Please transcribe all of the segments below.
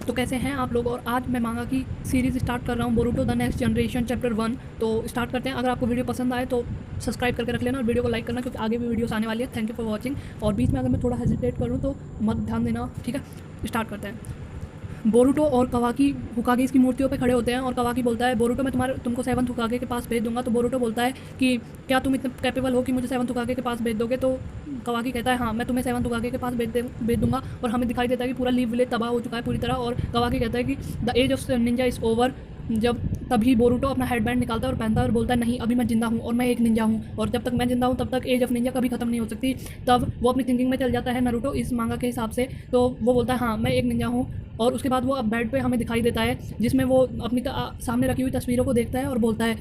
तो कैसे हैं आप लोग। और आज मैं मांगा की सीरीज़ स्टार्ट कर रहा हूँ, Boruto the next generation chapter 1। तो स्टार्ट करते हैं। अगर आपको वीडियो पसंद आए तो सब्सक्राइब करके रख लेना और वीडियो को लाइक करना, क्योंकि आगे भी वीडियोस आने वाली है। Thank you for watching. और बीच में अगर मैं थोड़ा हेजिटेट करूँ तो मत ध्यान देना, ठीक है। स्टार्ट करते हैं। बोरुटो और कवाकी हुकागे इसकी मूर्तियों पे खड़े होते हैं और कवाकी बोलता है, बोरुटो मैं तुमको सेवंथ हुकागे के पास भेज दूंगा। तो बोरुटो बोलता है कि क्या तुम इतने कैपेबल हो कि मुझे सेवंथ हुकागे के पास भेज दोगे। तो कवाकी कहता है, हाँ मैं तुम्हें सेवंथ हुकागे के पास भेज दूंगा। और हमें दिखाई देता है कि पूरा लीव विलेज तबाह हो चुका है पूरी तरह। और कवाकी कहता है कि the age of ninja is over. जब तभी बोरुटो अपना हेडबैंड निकालता है और पहनता है और बोलता है, नहीं अभी मैं जिंदा हूँ और मैं एक निंजा हूँ, और जब तक मैं जिंदा हूँ तब तक एज ऑफ निंजा कभी खत्म नहीं हो सकती। तब वो अपनी थिंकिंग में चल जाता है नारुतो इस मांगा के हिसाब से। तो वो बोलता है, हाँ मैं एक निंजा हूँ। और उसके बाद वो अब बेड पे हमें दिखाई देता है, जिसमें वो अपनी सामने रखी हुई तस्वीरों को देखता है और बोलता है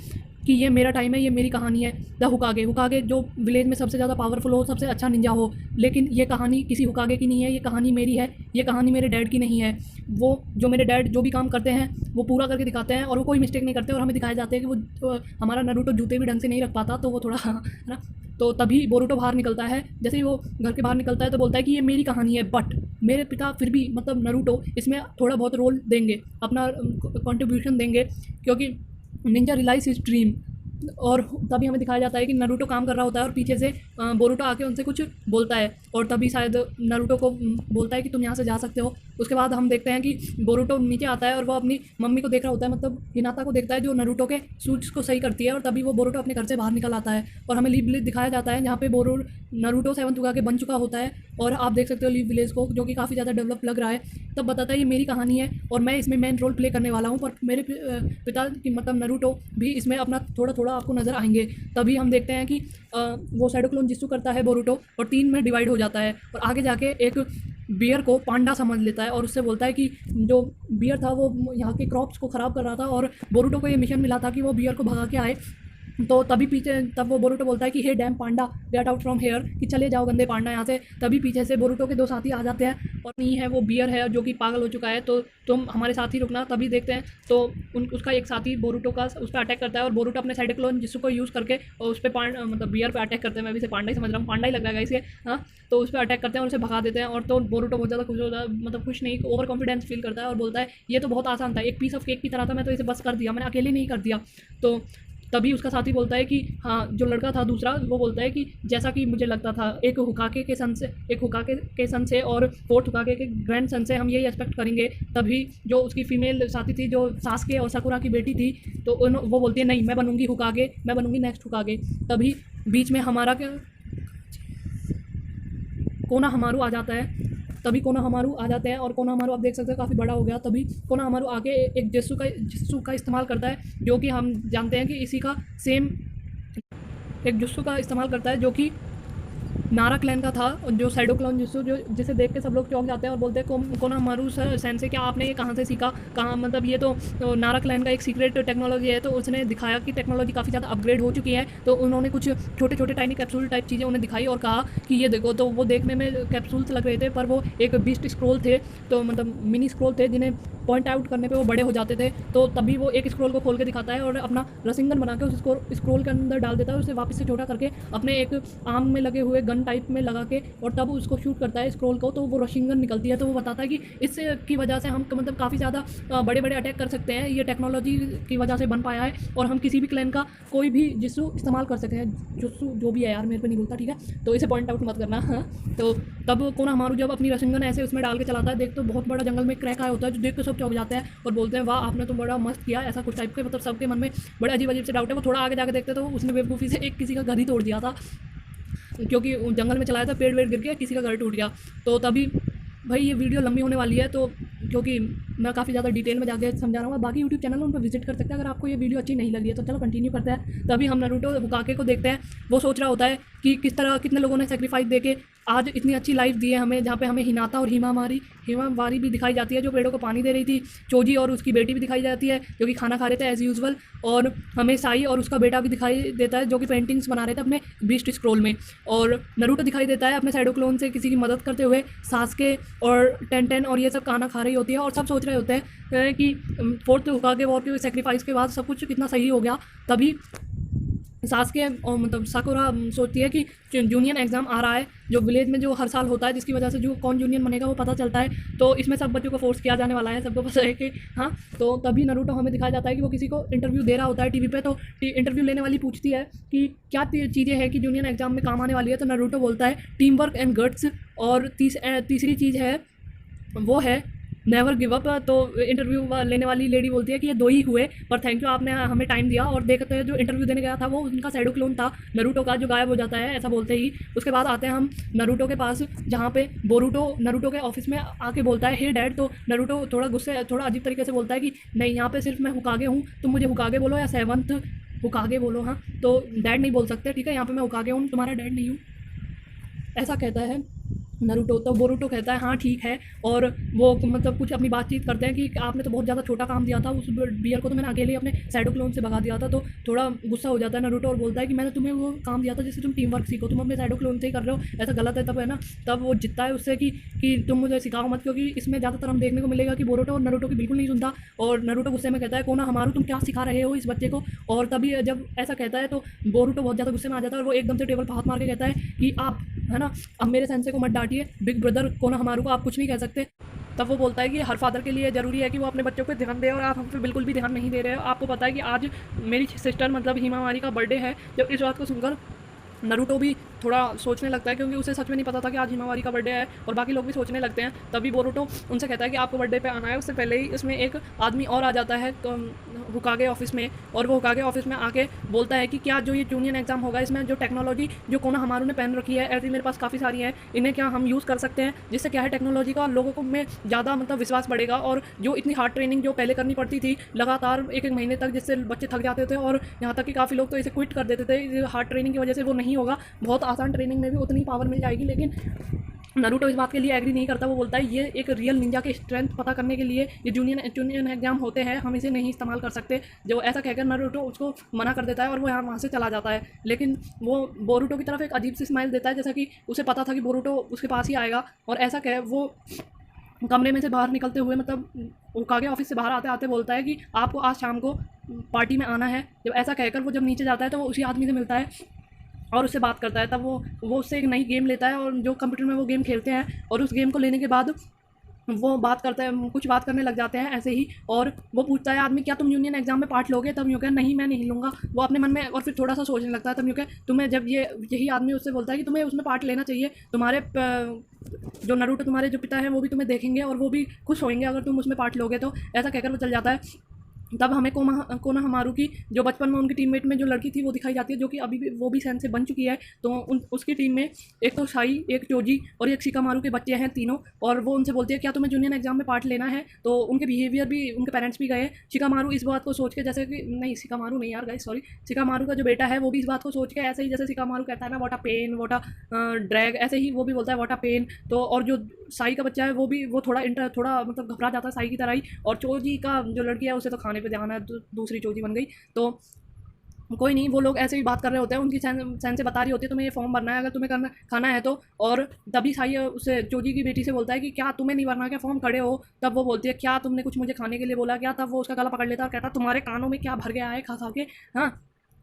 कि ये मेरा टाइम है, ये मेरी कहानी है। द हुकागे, हुकागे जो विलेज में सबसे ज़्यादा पावरफुल हो, सबसे अच्छा निंजा हो। लेकिन ये कहानी किसी हुकागे की नहीं है, ये कहानी मेरी है। ये कहानी मेरे डैड की नहीं है। वो जो मेरे डैड जो भी काम करते हैं वो पूरा करके दिखाते हैं और वो कोई मिस्टेक नहीं करते। और हमें दिखाया जाता है कि वो हमारा नारुतो जूते भी ढंग से नहीं रख पाता, तो वो थोड़ा है ना। तो तभी बोरुटो बाहर निकलता है। जैसे ही वो घर के बाहर निकलता है तो बोलता है कि ये मेरी कहानी है, बट मेरे पिता फिर भी मतलब नारुतो इसमें थोड़ा बहुत रोल देंगे, अपना कंट्रीब्यूशन देंगे, क्योंकि निंजा रियलाइज हिज ड्रीम। और तभी हमें दिखाया जाता है कि नारुतो काम कर रहा होता है और पीछे से बोरुटो आके उनसे कुछ बोलता है। और तभी शायद नारुतो को बोलता है कि तुम यहाँ से जा सकते हो। उसके बाद हम देखते हैं कि बोरुटो नीचे आता है और वो अपनी मम्मी को देख रहा होता है, मतलब हिनाता को देखता है जो नारुतो के सूट्स को सही करती है। और तभी वो बोरुटो अपने घर से बाहर निकल आता है और हमें लीव विलेज दिखाया जाता है, जहाँ पे नारुतो सेवंथ हुकागे बन चुका होता है। और आप देख सकते हो लीव विलेज को, जो कि काफ़ी ज़्यादा डेवलप लग रहा है। तब बताता है ये मेरी कहानी है और मैं इसमें मेन रोल प्ले करने वाला हूँ, पर मेरे पिता की मतलब नारुतो भी इसमें अपना थोड़ा थोड़ा आपको नज़र आएंगे। तभी हम देखते हैं कि वो शैडो क्लोन जित्सु करता है बोरुटो और 3 में डिवाइड हो जाता है। और आगे जाके एक बियर को पांडा समझ लेता है और उससे बोलता है कि जो बियर था वो यहाँ के क्रॉप्स को ख़राब कर रहा था और बोरुटो को ये मिशन मिला था कि वो बियर को भगा के आए। तो तभी पीछे तब वो बोरुटो बोलता है कि hey damn panda, get out from here, कि चले जाओ गंदे पांडा यहाँ से। तभी पीछे से बोरुटो के 2 साथी आ जाते हैं और नहीं है वो बियर है जो कि पागल हो चुका है, तो तुम हमारे साथ ही रुकना। तभी देखते हैं तो उसका एक साथी बोरुटो का उस पर अटैक करता है और बोरुटो अपने साइड क्लोन जिसको यूज़ करके और उस पर मतलब बियर पर अटैक करते हैं। मैं भी इसे पांडा ही समझ रहा हूँ, पांडा ही लग रहा है इसके। हाँ, तो उस पर अटैक करते हैं और उसे भगा देते हैं। और तो बोरुटो बहुत ज़्यादा खुश होता है, मतलब खुश नहीं, ओवर कॉन्फिडेंस फील करता है और बोलता है ये तो बहुत आसान था, एक पीस ऑफ केक की तरह था, मैं तो इसे बस कर दिया, मैंने अकेले नहीं कर दिया। तो तभी उसका साथी बोलता है कि हाँ, जो लड़का था दूसरा वो बोलता है कि जैसा कि मुझे लगता था, एक हुकाके के सन से और फोर्थ हुकाके के ग्रैंड सन से हम यही एक्सपेक्ट करेंगे। तभी जो उसकी फीमेल साथी थी जो सासके और साकुरा की बेटी थी, तो वो बोलती है नहीं मैं बनूंगी हुकागे, मैं बनूंगी नेक्स्ट हुकागे। तभी बीच में हमारा कोना हमारू आ जाता है। तभी कोना हमारू आ जाते हैं और कोना हमारू आप देख सकते हैं काफ़ी बड़ा हो गया। तभी कोना हमारू आके एक जिस्सू का इस्तेमाल करता है, जो कि हम जानते हैं कि इसी का सेम एक जुस्सू का इस्तेमाल करता है, जो कि नारा क्लैन का था, जो शैडो क्लोन जिसको जो जिसे देख के सब लोग चौंक जाते हैं और बोलते हैं कोनामारू सेंसे क्या आपने ये कहाँ से सीखा, कहाँ, मतलब ये तो नारा क्लैन का एक सीक्रेट टेक्नोलॉजी है। तो उसने दिखाया कि टेक्नोलॉजी काफ़ी ज़्यादा अपग्रेड हो चुकी है। तो उन्होंने कुछ छोटे छोटे टाइनी कैप्सूल टाइप चीज़ें उन्हें दिखाई और कहा कि ये देखो। तो वो देखने में कैप्सूल्स लग रहे थे, पर वो एक बीस्ट स्क्रोल थे, तो मतलब मिनी स्क्रोल थे, जिन्हें पॉइंट आउट करने पे वो बड़े हो जाते थे। तो तभी वो एक स्क्रोल को खोल के दिखाता है और अपना रसिंगन बना के उस स्क्रोल के अंदर डाल देता है, उसे वापस से छोटा करके अपने एक आर्म में लगे हुए गन टाइप में लगा के, और तब उसको शूट करता है स्क्रोल को, तो वो रशिंगन निकलती है। तो वो बताता है कि इससे की वजह से हम मतलब काफ़ी ज़्यादा बड़े बड़े अटैक कर सकते हैं, ये टेक्नोलॉजी की वजह से बन पाया है और हम किसी भी क्लैन का कोई भी जिस्सू इस्तेमाल कर सकते हैं। जिस्सू जो भी है यार, मेरे पे नहीं बोलता, ठीक है, तो इसे पॉइंट आउट मत करना। हाँ, तो तब कोना हमारू जब अपनी रशिंगन ऐसे उसमें डाल के चलाता है, देख तो बहुत बड़ा जंगल में क्रैक आया होता है, जो देख के सब चौंक जाते हैं और बोलते हैं वाह आपने तो बड़ा मस्त किया, ऐसा कुछ टाइप के, मतलब सबके मन में बड़े अजीब अजीब से डाउट है। वो थोड़ा आगे जाके देखते तो उसने बेवकूफ़ी से एक किसी का घर ही तोड़ दिया था, क्योंकि जंगल में चलाया था, पेड़ वेड़ गिर गया, किसी का घर टूट गया। तो तभी भाई ये वीडियो लंबी होने वाली है, तो क्योंकि मैं काफ़ी ज़्यादा डिटेल में जाके समझा रहा हूँ। बाकी यूट्यूब चैनल उन पर विजिट कर सकते हैं अगर आपको ये वीडियो अच्छी नहीं लगी है। तो चलो कंटिन्यू करते हैं। तभी हम नारुतो हुकाके को देखते हैं, वो सोच रहा होता है कि किस तरह कितने लोगों ने सेक्रीफाइस देके आज इतनी अच्छी लाइफ दी है हमें, जहाँ पे हमें हिनाता और हिमावारी भी दिखाई जाती है जो पेड़ों को पानी दे रही थी, चोजी और उसकी बेटी भी दिखाई जाती है जो कि खाना खा रहे थे एज़ यूजुअल, और हमें साई और उसका बेटा भी दिखाई देता है जो कि पेंटिंग्स बना रहे थे अपने बीस्ट स्क्रोल में, और नारुतो दिखाई देता है अपने शैडो क्लोन से किसी की मदद करते हुए, सासके और टेन और ये सब खाना खा रही होती है, और सब सोच रहे होते हैं कि फोर्थ हुकागे वॉर के सेक्रीफाइस के बाद सब कुछ कितना सही हो गया। तभी सास्के और मतलब साकुरा सोचती है कि जूनियर एग्ज़ाम आ रहा है, जो विलेज में जो हर साल होता है, जिसकी वजह से जो कौन जूनियर बनेगा वो पता चलता है। तो इसमें सब बच्चों को फोर्स किया जाने वाला है, सबको पता है कि हाँ। तो तभी नारुतो हमें दिखाया जाता है कि वो किसी को इंटरव्यू दे रहा होता है टीवी पे। तो इंटरव्यू लेने वाली पूछती है कि क्या चीज़ें हैं कि जूनियर एग्ज़ाम में काम आने वाली है। तो नारुतो बोलता है टीम वर्क एंड गट्स, और तीसरी चीज़ है वो है नेवर गिव अप। तो इंटरव्यू लेने वाली लेडी बोलती है कि ये 2 ही हुए, पर थैंक यू आपने हमें टाइम दिया। और देखते हैं जो इंटरव्यू देने गया था वो उनका शैडो क्लोन था नारुतो का, जो गायब हो जाता है ऐसा बोलते ही। उसके बाद आते हैं हम नारुतो के पास, जहाँ पे बोरुटो नारुतो के ऑफिस में आके बोलता है हे डैड। तो नारुतो थोड़ा अजीब तरीके से बोलता है कि नहीं, यहाँ पे सिर्फ मैं हुकागे हूँ, तुम मुझे हुकागे बोलो या 7th हुकागे बोलो। हाँ, तो डैड नहीं बोल सकते, ठीक है, यहाँ पे मैं हुकागे हूँ, तुम्हारा डैड नहीं हूँ, ऐसा कहता है नारुतो। तो बोरुटो कहता है हाँ ठीक है। और वो मतलब कुछ अपनी बातचीत करते हैं कि आपने तो बहुत ज़्यादा छोटा काम दिया था, उस बियर को तो मैंने अकेले अपने शैडो क्लोन से भगा दिया था। तो थोड़ा गुस्सा हो जाता है नारुतो और बोलता है कि मैंने तुम्हें वो काम दिया था जिससे तुम टीम वर्क सीखो, तुम अपने शैडो क्लोन से ही कर रहे हो, ऐसा गलत है। तब है ना, तब वो जितता है उससे कि तुम मुझे सिखाओ मत, क्योंकि इसमें ज़्यादातर हम देखने को मिलेगा कि बोरुटो और नारुतो की बिल्कुल नहीं सुनता। और नारुतो गुस्से में कहता है कोना हमारू तुम क्या सिखा रहे हो इस बच्चे को। और तभी जब ऐसा कहता है तो बोरुटो बहुत ज़्यादा गुस्से में आ जाता है और वो एकदम से टेबल पर हाथ मार के कहता है कि आप है ना, अब मेरे सेंसे को मत डांटिए, बिग ब्रदर कोना हमारू को आप कुछ नहीं कह सकते। तब वो बोलता है कि हर फादर के लिए ज़रूरी है कि वो अपने बच्चों पे ध्यान दे, और आप हम पे बिल्कुल भी ध्यान नहीं दे रहे हो। आपको पता है कि आज मेरी सिस्टर मतलब हिमावारी का बर्थडे है। जब इस बात को सुनकर नारुतो भी थोड़ा सोचने लगता है, क्योंकि उसे सच में नहीं पता था कि आज हिमावारी का बर्थडे है, और बाकी लोग भी सोचने लगते हैं। तभी बोरुटो उनसे कहता है कि आपको बर्थडे पे आना है। उससे पहले ही इसमें एक आदमी और आ जाता है तो हुकागे ऑफिस में, और वो हुकागे ऑफिस में आके बोलता है कि क्या जो ये जूनियर एग्जाम होगा इसमें जो टेक्नोलॉजी जो कोना हमारू ने पहन रखी है, ऐसी मेरे पास काफ़ी सारी है, इन्हें क्या हम यूज़ कर सकते हैं, जिससे क्या है टेक्नोलॉजी का लोगों को में ज़्यादा मतलब विश्वास बढ़ेगा। और जो इतनी हार्ड ट्रेनिंग जो पहले करनी पड़ती थी लगातार 1-1 महीने तक, जिससे बच्चे थक जाते थे और यहाँ तक कि काफ़ी लोग तो इसे क्विट कर देते थे हार्ड ट्रेनिंग की वजह से, वो नहीं होगा। बहुत आसान ट्रेनिंग में भी उतनी पावर मिल जाएगी। लेकिन नारुतो इस बात के लिए एग्री नहीं करता। वो बोलता है ये एक रियल निंजा के स्ट्रेंथ पता करने के लिए ये जूनियर एग्जाम होते हैं, हम इसे नहीं इस्तेमाल कर सकते। जो ऐसा कहकर नारुतो उसको मना कर देता है और वो वहाँ से चला जाता है। लेकिन वो बोरुटो की तरफ एक अजीब सी स्माइल देता है, जैसा कि उसे पता था कि बोरुटो उसके पास ही आएगा। और ऐसा कह वो कमरे में से बाहर निकलते हुए मतलब हुकागे ऑफिस से बाहर आते आते बोलता है कि आपको आज शाम को पार्टी में आना है। जब ऐसा कहकर वो जब नीचे जाता है तो वो उसी आदमी से मिलता है और उससे बात करता है। तब वो उससे एक नई गेम लेता है, और जो कंप्यूटर में वो गेम खेलते हैं, और उस गेम को लेने के बाद वो बात करते हैं, कुछ बात करने लग जाते हैं ऐसे ही। और वो पूछता है आदमी क्या तुम यूनियन एग्जाम में पार्ट लोगे। तब यूँ कह नहीं मैं नहीं लूँगा। वो अपने मन में और फिर थोड़ा सा सोचने लगता है। तब यूँ कह तुम्हें जब यही आदमी उससे बोलता है कि तुम्हें उसमें पार्ट लेना चाहिए, तुम्हारे जो नारुतो तुम्हारे जो पिता हैं वो भी तुम्हें देखेंगे और वो भी खुश होंगे अगर तुम उसमें पार्ट लोगे। तो ऐसा कहकर वो चल जाता है। तब हमें कोना हमारू की जो बचपन में उनकी टीममेट में जो लड़की थी वो दिखाई जाती है, जो कि अभी भी वो भी सैन से बन चुकी है। तो उसकी टीम में एक तो शाई, एक चोजी और एक शिकामारू के बच्चे हैं तीनों। और वो उनसे बोलती है क्या तुम्हें जूनियर एग्जाम में पार्ट लेना है। तो उनके बिहेवियर भी, उनके पेरेंट्स भी गए। शिकामारू इस बात को सोच के, जैसे कि नहीं शिकामारू नहीं यार गाइस सॉरी, शिकामारू का जो बेटा है वो भी इस बात को सोच के ऐसे ही जैसे शिकामारू कहता है ना what a pain what a drag, ऐसे ही वो भी बोलता है व्हाट अ पेन। तो और जो साई का बच्चा है वो थोड़ा मतलब घबरा जाता है साई की तरह ही। और चोजी का जो लड़की है उसे तो खाने पे ध्यान है, दूसरी चोजी बन गई। तो कोई नहीं, वो लोग ऐसे ही बात कर रहे होते हैं। उनकी सैन से बता रही होती है तुम्हें ये फॉर्म भरना है अगर तुम्हें खाना है तो। और तभी साई उसे चोजी की बेटी से बोलता है कि क्या तुम्हें नहीं भरना, क्या फॉर्म खड़े हो। तब वो बोलती है क्या तुमने कुछ मुझे खाने के लिए बोला क्या। तब वो उसका गला पकड़ लेता है और कहता तुम्हारे कानों में क्या भर गया है खा खा के। हाँ,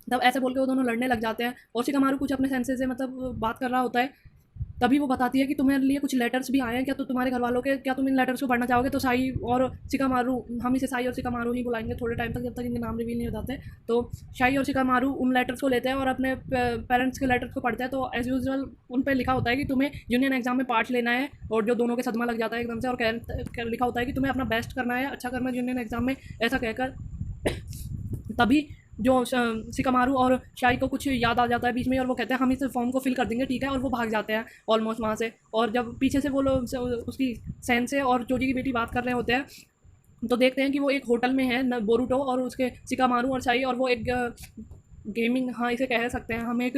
तब ऐसे बोल के वो दोनों लड़ने लग जाते हैं। और शिकामारू कुछ अपने सेंसे से मतलब बात कर रहा होता है। तभी वो बताती है कि तुम्हारे लिए कुछ लेटर्स भी आए हैं क्या, तो तुम्हारे घर वालों के, क्या तुम इन लेटर्स को पढ़ना चाहोगे। तो साई और शिकामारू, हम इसे साई और शिकामारू ही बुलाएंगे थोड़े टाइम तक, जब तक इनके नाम रिवील नहीं हो जाते। तो साई और शिकामारू उन लेटर्स को लेते हैं और अपने पेरेंट्स के लेटर्स को पढ़ते हैं। तो एज यूजुअल उन पर लिखा होता है कि तुम्हें यूनियन एग्जाम में पार्ट लेना है, और जो दोनों के सदमा लग जाता है एकदम से। और लिखा होता है कि तुम्हें अपना बेस्ट करना है, अच्छा करना है यूनियन एग्जाम में, ऐसा कहकर तभी जो शिकामारू और शाई को कुछ याद आ जाता है बीच में, और वो कहते हैं हम इस फॉर्म को फिल कर देंगे ठीक है। और वो भाग जाते हैं ऑलमोस्ट वहाँ से। और जब पीछे से वो लोग उसकी सैन से और चोजी की बेटी बात कर रहे होते हैं, तो देखते हैं कि वो एक होटल में है बोरुटो और उसके शिकामारू और शाई। और वो एक गेमिंग, हाँ इसे कह सकते हैं हम, एक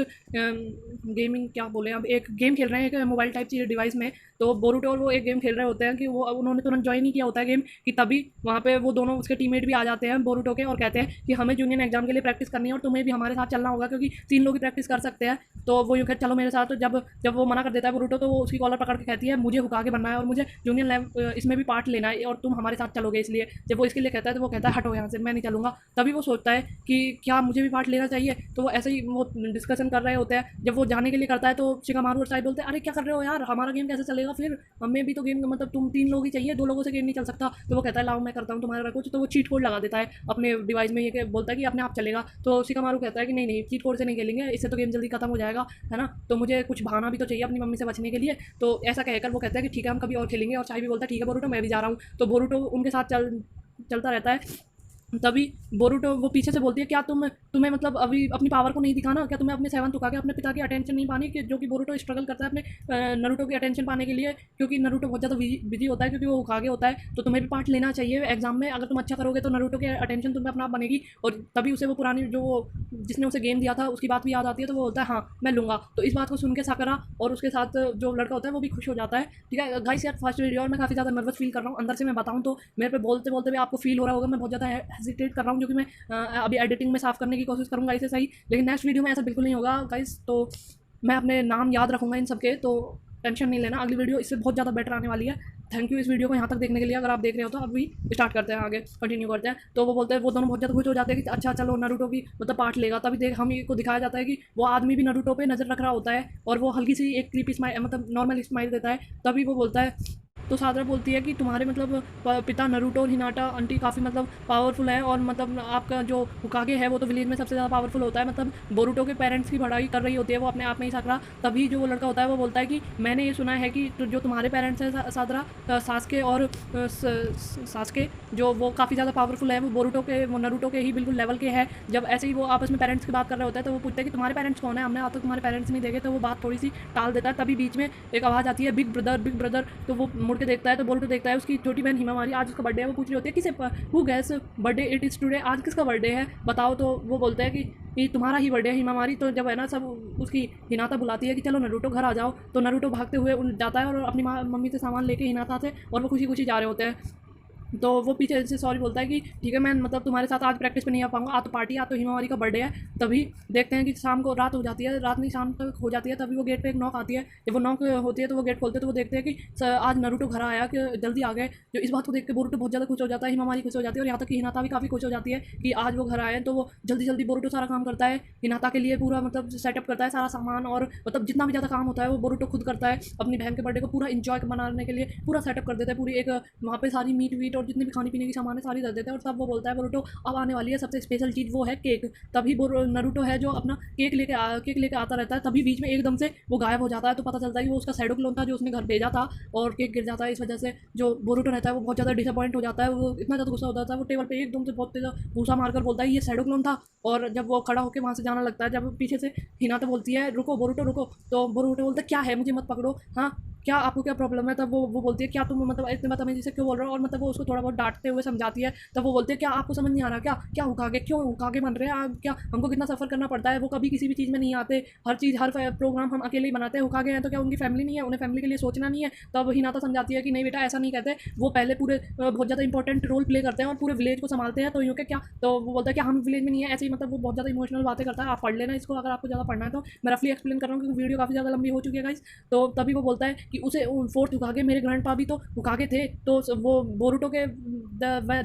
गेमिंग क्या बोले, अब एक गेम खेल रहे हैं एक मोबाइल टाइप की डिवाइस में। तो बोरूटो और वो एक गेम खेल रहे होते हैं कि वो उन्होंने तुरंत ज्वाइन नहीं किया होता है गेम कि तभी वहाँ पे वो दोनों उसके टीममेट भी आ जाते हैं बोरूटो के और कहते हैं कि हमें जूनियर एग्जाम के लिए प्रैक्टिस करनी है और तुम्हें भी हमारे साथ चलना होगा क्योंकि 3 लोग ही प्रैक्टिस कर सकते हैं। तो वो यूँ कहते चलो मेरे साथ। तो जब वो मना कर देता है बोरूटो तो वो उसकी कॉलर पकड़ के कहती है मुझे हुकागे बनना है और मुझे जूनियर लेवल इसमें भी पार्ट लेना है और तुम हमारे साथ चलोगे। इसलिए जब वो इसके लिए कहता है तो वो कहता है हटो यहाँ से, मैं नहीं चलूँगा। तभी वो सोचता है कि क्या मुझे भी पार्ट लेना चाहिए। तो वो ऐसे ही वो डिस्कशन कर रहे होते हैं। जब वो जाने के लिए करता है तो शिकामारू और साई बोलते हैं अरे क्या कर रहे हो यार, हमारा गेम कैसे चलेगा फिर, हमें भी तो गेम मतलब तुम 3 लोग ही चाहिए, 2 लोगों से गेम नहीं चल सकता। तो वो कहता है लाओ मैं करता हूँ तुम्हारा कुछ। तो वो चीट कोड लगा देता है अपने डिवाइस में, ये बोलता है कि अपने आप चलेगा। तो शिकामारू कहता है कि नहीं नहीं चीट कोड से नहीं खेलेंगे, इससे तो गेम जल्दी खत्म हो जाएगा, है ना, तो मुझे कुछ बहाना भी तो चाहिए अपनी मम्मी से बचने के लिए। तो ऐसा कहकर वो कहता है कि ठीक है हम कभी और खेलेंगे। और साई भी बोलता है ठीक है बोरूटो मैं भी जा रहा हूँ। तो बोरूटो उनके साथ चलता रहता है। तभी बोरूटो वो पीछे से बोलती है क्या तुम्हें मतलब अभी अपनी पावर को नहीं दिखाना, क्या तुम्हें अपने 7 उठा के अपने पिता की अटेंशन नहीं पानी, कि जो कि बोरूटो स्ट्रगल करता है अपने नरूटो की अटेंशन पाने के लिए, क्योंकि नरूटो बहुत ज़्यादा बिजी होता है क्योंकि वो हुकागे होता है। तो तुम्हें भी पार्ट लेना चाहिए एग्जाम में, अगर तुम अच्छा करोगे तो नरूटो की अटेंशन तुम्हें अपना आप बनेगी। और तभी उसे वो पुरानी जो जिसने उसे गेम दिया था उसकी बात भी याद आती है। तो वो होता है हाँ मैं लूँगा। तो इस बात को सुन के साकरा और उसके साथ जो लड़का होता है वो भी खुश हो जाता है। ठीक है गाइस यार फर्स्ट वीडियो और मैं काफ़ी ज़्यादा नर्वस फील कर रहा हूँ अंदर से, मैं बताऊँ तो मेरे पे बोलते बोलते भी आपको फील हो रहा होगा मैं बहुत ज़्यादा हेजिटेट कर रहा हूँ, जो कि मैं अभी एडिटिंग में साफ़ करने की कोशिश करूँगा इसे सही। लेकिन नेक्स्ट वीडियो में ऐसा बिल्कुल नहीं होगा गाइस। तो मैं अपने नाम याद रखूँगा इन सबके, तो टेंशन नहीं लेना, अगली वीडियो इससे बहुत ज़्यादा बेटर आने वाली है। थैंक यू इस वीडियो को यहाँ तक देखने के लिए। अगर आप देख रहे हो तो अभी स्टार्ट करते हैं, आगे कंटिन्यू करते हैं। तो वो बोलते हैं वो दोनों बहुत ज़्यादा खुश हो जाते हैं कि अच्छा चलो नरूटो भी मतलब पार्ट लेगा। तभी देख हम को दिखाया जाता है कि वो आदमी भी नरूटो पे नज़र रख रहा होता है और वो हल्की सी एक क्रीपी स्माइल मतलब नॉर्मल स्माइल देता है। तभी वो बोलता है तो सादरा बोलती है कि तुम्हारे मतलब पिता नरूटो और हिनाटा आंटी काफ़ी मतलब पावरफुल है और मतलब आपका जो हुकागे है वो तो विलेज में सबसे ज़्यादा पावरफुल होता है। मतलब बोरूटो के पेरेंट्स की बढ़ाई कर रही होती है वो अपने आप में ही साकरा। तभी जो वो लड़का होता है वो बोलता है कि मैंने ये सुना है कि जो तुम्हारे पेरेंट्स हैं सादरा सासके और सासके जो वो काफ़ी ज़्यादा पावरफुल है, वो बोरूटो के वो नरूटो के ही बिल्कुल लेवल के हैं। जब ऐसे ही वो आपस में पेरेंट्स की बात कर रहे होते हैं तो वो पूछते हैं कि तुम्हारे पेरेंट्स कौन है, हमने आज तक तुम्हारे पेरेंट्स नहीं देखे। तो वो बात थोड़ी सी टाल देता है। तभी बीच में एक आवाज़ आती है बिग ब्रदर बिग ब्रदर। तो वो मुड़ के देखता है तो बोरूटो देखता है उसकी छोटी बहन हिमावारी, आज उसका बर्थडे है। वो पूछ रही होती है किसे who gas birthday it is today, आज किसका बर्थडे है बताओ। तो वो बोलते हैं कि ये तुम्हारा ही बर्थडे है हिमावारी। तो जब है ना सब उसकी हिनाता बुलाती है कि चलो नरूटो घर आ जाओ, तो नरूटो भागते हुए जाता है और अपनी मम्मी से सामान लेके हिनाता से और वो खुशी खुशी जा रहे होते हैं। तो वो पीछे से सॉरी बोलता है कि ठीक है मैं मतलब तुम्हारे साथ आज प्रैक्टिस पे नहीं आ पाऊंगा, आज तो पार्टी आज तो हिमावारी का बर्थडे है। तभी देखते हैं कि शाम को रात हो जाती है, रात नहीं शाम तक हो जाती है। तभी वो गेट पे एक नॉक आती है। जब वो नॉक होती है तो वो गेट खोलते हैं तो वो देखते हैं कि आज नरूटो घर आया कि जल्दी आ गए। जो इस बात को देख के बोरूटो बहुत ज़्यादा खुश हो जाता है, हिमावारी खुश हो जाती है और यहाँ तक कि हिनाता भी काफ़ी खुश हो जाती है कि आज वो घर आए हैं। तो वो जल्दी जल्दी बोरूटो सारा काम करता है हिनाता के लिए, पूरा मतलब सेटअप करता है सारा सामान और मतलब जितना भी ज़्यादा काम होता है वो बोरूटो खुद करता है अपनी बहन के बर्थडे को पूरा इंजॉय मनाने के लिए, पूरा सेटअप कर देता है। पूरी एक वहाँ पे सारी मीट वीट और जितनी भी खाने पीने की सामान है सारी रख देते हैं। और तब वो बोलता है बोरूटो अब आने वाली है सबसे स्पेशल चीज़, वो है केक। तभी नरूटो है जो अपना केक लेके आता रहता है। तभी बीच में एकदम से वो गायब हो जाता है। तो पता चलता है कि वो उसका शैडो क्लोन था जो उसने घर भेजा था और केक गिर जाता है। इस वजह से जो बोरूटो रहता है वो बहुत ज़्यादा डिसअपॉइंट हो जाता है, वो इतना ज़्यादा गुस्सा हो जाता है वो टेबल पे एकदम से बहुत तेज़ भूसा मारकर बोलता है ये शैडो क्लोन था। और जब वो खड़ा होकर वहाँ से जाना लगता है, जब पीछे से हिनाता बोलती है रुको बोरूटो रुको, तो बोरूटो बोलता है क्या है मुझे मत पकड़ो, हाँ क्या आपको क्या प्रॉब्लम है। तब वो बोलती है क्या तुम मतलब इतने बदतमीजी से क्यों बोल रहे हो, और मतलब वो उसको थोड़ा बहुत डांटते हुए समझाती है। तब वो बोलते हैं क्या आपको समझ नहीं आ रहा क्या क्या हुकागे क्यों हुकागे बन रहे हैं आप, क्या हमको कितना सफ़र करना पड़ता है, वो कभी किसी भी चीज़ में नहीं आते, हर चीज़ हर प्रोग्राम हम अकेले ही बनाते हैं। हुकागे हैं तो क्या उनकी फैमिली नहीं है, उन्हें फैमिली के लिए सोचना नहीं है। तब हिनाता समझाती है कि नहीं बेटा ऐसा नहीं कहते, वो पहले पूरे बहुत ज़्यादा इंपॉर्टेंट रोल प्ले करते हैं और पूरे विलेज को संभालते हैं। तो यूँ क्या, तो वो बोलता है कि हम विलेज में नहीं है ऐसे ही, मतलब वो बहुत ज़्यादा इमोशनल बातें करता है। आप पढ़ लेना इसको अगर आपको ज़्यादा पढ़ना है तो, मैं रफली एक्सप्लेन कर रहा हूँ क्योंकि वीडियो काफ़ी ज़्यादा लंबी हो चुकी है गाइस। तो तभी वो बोलता है कि उसे फोर्थ हुकागे मेरे ग्रैंडपा भी तो हुकागे थे, तो वो बोरूटो के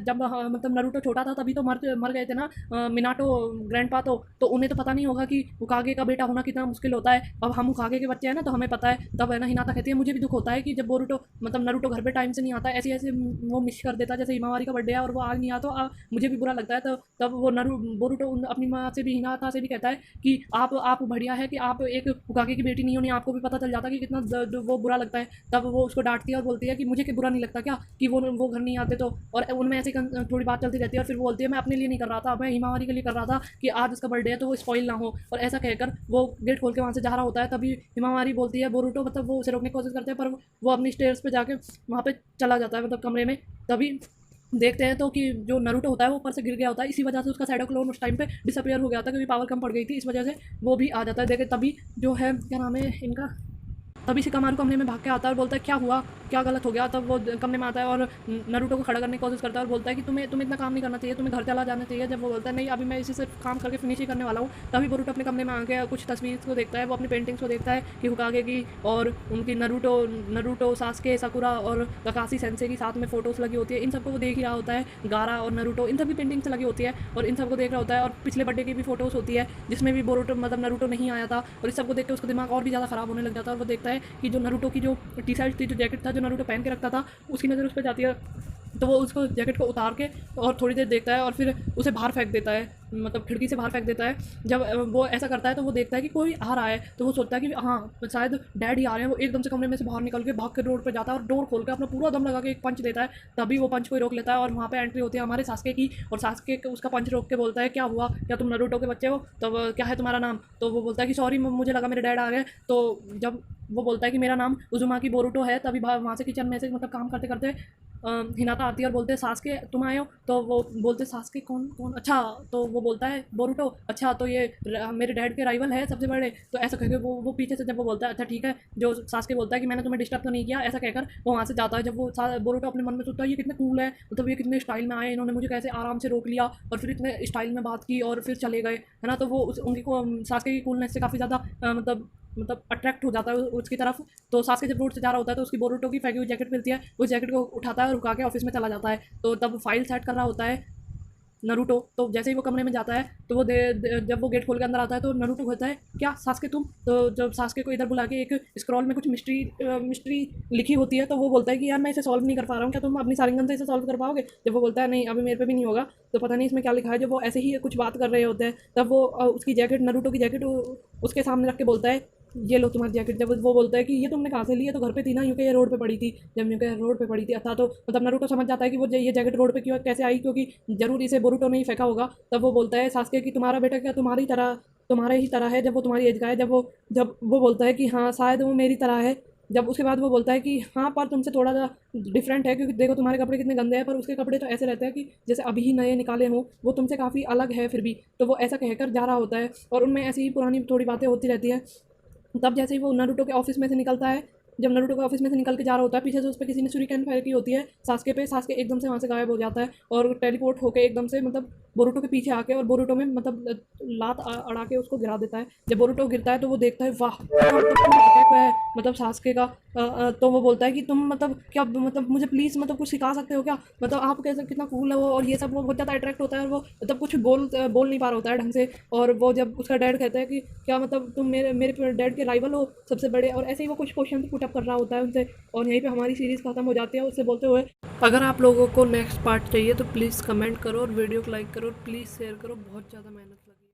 जब मतलब नरूटो छोटा था तभी तो मर गए थे ना मिनाटो ग्रैंडपा, तो उन्हें तो पता नहीं होगा कि हुकागे का बेटा होना कितना मुश्किल होता है। अब हम हुकागे के बच्चे हैं ना तो हमें पता है। तब है ना हिनाता कहती है मुझे भी दुख होता है कि जब बोरूटो मतलब नरूटो घर पे टाइम से नहीं आता, ऐसे ऐसे वो मिस कर देता, जैसे हिमावारी का बर्थडे है और वो आज नहीं आता, मुझे भी बुरा लगता है। तो तब वो बोरूटो अपनी माँ से भी हिनाता से भी कहता है कि आप बढ़िया है कि आप एक हुकागे की बेटी नहीं होनी, आपको भी पता चल जाता कि कितना वो बुरा लगता है। तब वो उसको डांटती है और बोलती है कि मुझे क्या बुरा नहीं लगता क्या कि वो घर नहीं आते, तो और उनमें ऐसे थोड़ी बात चलती रहती है। और फिर वो बोलती है मैं अपने लिए नहीं कर रहा था, मैं हिमावारी के लिए कर रहा था कि आज उसका बर्थडे है तो वो स्पॉइल ना हो। और ऐसा कहकर वो गेट खोल के वहाँ से जा रहा होता है। तभी हिमावारी बोलती है बोरूटो, मतलब वो उसे रोकने की कोशिश करते हैं पर वो अपनी स्टेयर्स पे जाके वहाँ पे चला जाता है मतलब कमरे में। तभी देखते हैं तो कि जो नरूटो होता है वो ऊपर से गिर गया होता है, इसी वजह से उसका शैडो क्लोन उस टाइम पे डिसअपियर हो गया था क्योंकि पावर कम पड़ गई थी, इस वजह से वो भी आ जाता है। देखे तभी जो है क्या नाम है इनका तभी शिकामारू कमरे में भाग के आता है और बोलता है क्या हुआ, क्या गलत हो गया। तब वो कमरे में आता है और नारुतो को खड़ा करने की कोशिश करता है और बोलता है कि तुम्हें इतना काम नहीं करना चाहिए, तुम्हें घर चला जाना चाहिए। जब वो बोलता है नहीं अभी मैं इसी से काम करके फिनिश ही करने वाला हूँ, तभी बोरुतो अपने कमरे में आके कुछ तस्वीर को देखता है, वो अपनी पेंटिंग्स को देखता है कि होकागे की और उनकी नरूटो सास्के साकुरा और काकाशी सेंसे की साथ में फोटोज़ लगी होती है। इन सबको वो देख ही रहा होता है, गारा और नारुतो इन सब की पेंटिंग्स लगी होती है और इन सबको देख रहा होता है। और पिछले बर्थडे की भी फोटोज़ होती है जिसमें भी बोरुतो मतलब नारुतो नहीं आया था, और इस सबको देख के उसका दिमाग और भी ज़्यादा ख़राब होने लग जाता है। और वो देखता है कि जो नारुतो की जो टी शर्ट थी, जो जैकेट था, जो नारुतो पहन के रखता था, उसकी नज़र उस पर जाती है। तो वो उसको जैकेट को उतार के और थोड़ी देर देखता है और फिर उसे बाहर फेंक देता है, मतलब खिड़की से बाहर फेंक देता है। जब वो ऐसा करता है तो वो देखता है कि कोई आ रहा है, तो वो सोचता है कि हाँ शायद डैडी आ रहे हैं। वो एकदम से कमरे में से बाहर निकल के भाग के रोड पर जाता है और डोर खोल के अपना पूरा दम लगा के एक पंच देता है। तभी वो पंच को रोक लेता है और वहाँ पे एंट्री होती है हमारे सास्के की, और सास्के उसका पंच रोक के बोलता है क्या हुआ, क्या तुम नारुतो के बच्चे हो, तब क्या है तुम्हारा नाम। तो वो बोलता है कि सॉरी मुझे लगा मेरे डैड आ गए। तो जब वो बोलता है कि मेरा नाम उजुमाकी बोरुतो है, तभी वहाँ से किचन में से मतलब काम करते करते हिनाता आती है और बोलते हैं सास्के तुम आए हो। तो वो बोलते सास्के कौन कौन, अच्छा। तो वो बोलता है बोरुतो, अच्छा तो ये मेरे डैड के राइवल है सबसे बड़े। तो ऐसा कहकर वो पीछे से जब वो बोलता है अच्छा ठीक है, जो सास्के बोलता है कि मैंने तुम्हें डिस्टर्ब तो नहीं किया, ऐसा कहकर वो वहाँ से जाता है। जब वो बोरुतो अपने मन में सोचता है ये कितने कूल है, मतलब ये कितने स्टाइल में आए, इन्होंने मुझे कैसे आराम से रोक लिया और फिर इतने स्टाइल में बात की और फिर चले गए, है ना। तो वो उनकी सास्के की कूलनेस से काफ़ी ज़्यादा मतलब अट्रैक्ट हो जाता है उसकी तरफ। तो सास्के जब रोड से जा रहा होता है तो उसकी बोरुतो की फेंकी हुई जैकेट मिलती है, उस जैकेट को उठाता है और रुका के ऑफिस में चला जाता है। तो तब फाइल सेट कर रहा होता है नारुतो। तो जैसे ही वो कमरे में जाता है तो वो जब वो गेट खोल के अंदर आता है तो नारुतो कहता है क्या सास्के तुम। तो जब सास्के को इधर बुला के एक स्क्रॉल में कुछ मिस्ट्री लिखी होती है, तो वो बोलता है कि यार मैं इसे सॉल्व नहीं कर पा रहा हूँ, क्या तुम अपनी सारिंगन से इसे सॉल्व कर पाओगे। जब वो बोलता है नहीं अभी मेरे पे भी नहीं होगा, तो पता नहीं इसमें क्या लिखा है। जब वो ऐसे ही कुछ बात कर रहे होते हैं तब वो उसकी जैकेट नारुतो की जैकेट उसके सामने रख के बोलता है ये लो तुम्हारी जैकेट। जब वो बोलता है कि ये तुमने कहाँ से ली है, तो घर पे थी ना, यूँ ये रोड पे पड़ी थी। जब यूँ रोड पे पड़ी थी था, तो मतलब नारुतो समझ जाता है कि वो ये जैकेट रोड पे क्यों कैसे आई, क्योंकि जरूर इसे बोरुतो ने ही फेंका होगा। तब वो बोलता है सास्के कि तुम्हारा बेटा क्या तुम्हारे ही तरह है, जब वो तुम्हारी एज का है। जब वो बोलता है कि हाँ शायद वो मेरी तरह है। जब उसके बाद वो बोलता है कि हाँ पर तुमसे थोड़ा सा डिफरेंट है, क्योंकि देखो तुम्हारे कपड़े कितने गंदे हैं, पर उसके कपड़े तो ऐसे रहते हैं कि जैसे अभी ही नए निकाले हों, वो तुमसे काफ़ी अलग है फिर भी। तो वो ऐसा कहकर जा रहा होता है और उनमें ऐसी ही पुरानी थोड़ी बातें होती रहती है। तब जैसे ही वो नारुतो के ऑफिस में से निकलता है, जब नारुतो के ऑफिस में से निकल के जा रहा होता है, पीछे से उस पर किसी ने शूरिकेन फायर की होती है सास्के पे। सास्के एकदम से वहाँ से गायब हो जाता है और टेलीपोर्ट होकर एकदम से मतलब बोरुतो के पीछे आके और बोरुतो में मतलब लात अड़ा के उसको गिरा देता है। जब बोरुतो गिरता है तो वो देखता है वाह अटैक है मतलब सास्के का। तो वो बोलता है कि तुम मतलब क्या मतलब मुझे प्लीज़ मतलब कुछ सिखा सकते हो क्या, मतलब आप कैसे कितना कूल है वो, और ये सब। वो बहुत ज़्यादा अट्रैक्ट होता है और वो मतलब कुछ बोल नहीं पा रहा होता है ढंग से। और वो जब उसका डैड कहता है कि क्या मतलब तुम मेरे डैड के राइवल हो सबसे बड़े, और ऐसे ही वो कुछ क्वेश्चन पुटअप कर रहा होता है उनसे। और यहीं पे हमारी सीरीज़ खत्म हो जाती है उससे बोलते हुए। अगर आप लोगों को नेक्स्ट पार्ट चाहिए तो प्लीज़ कमेंट करो और वीडियो को लाइक करो और प्लीज़ शेयर करो, बहुत ज़्यादा मेहनत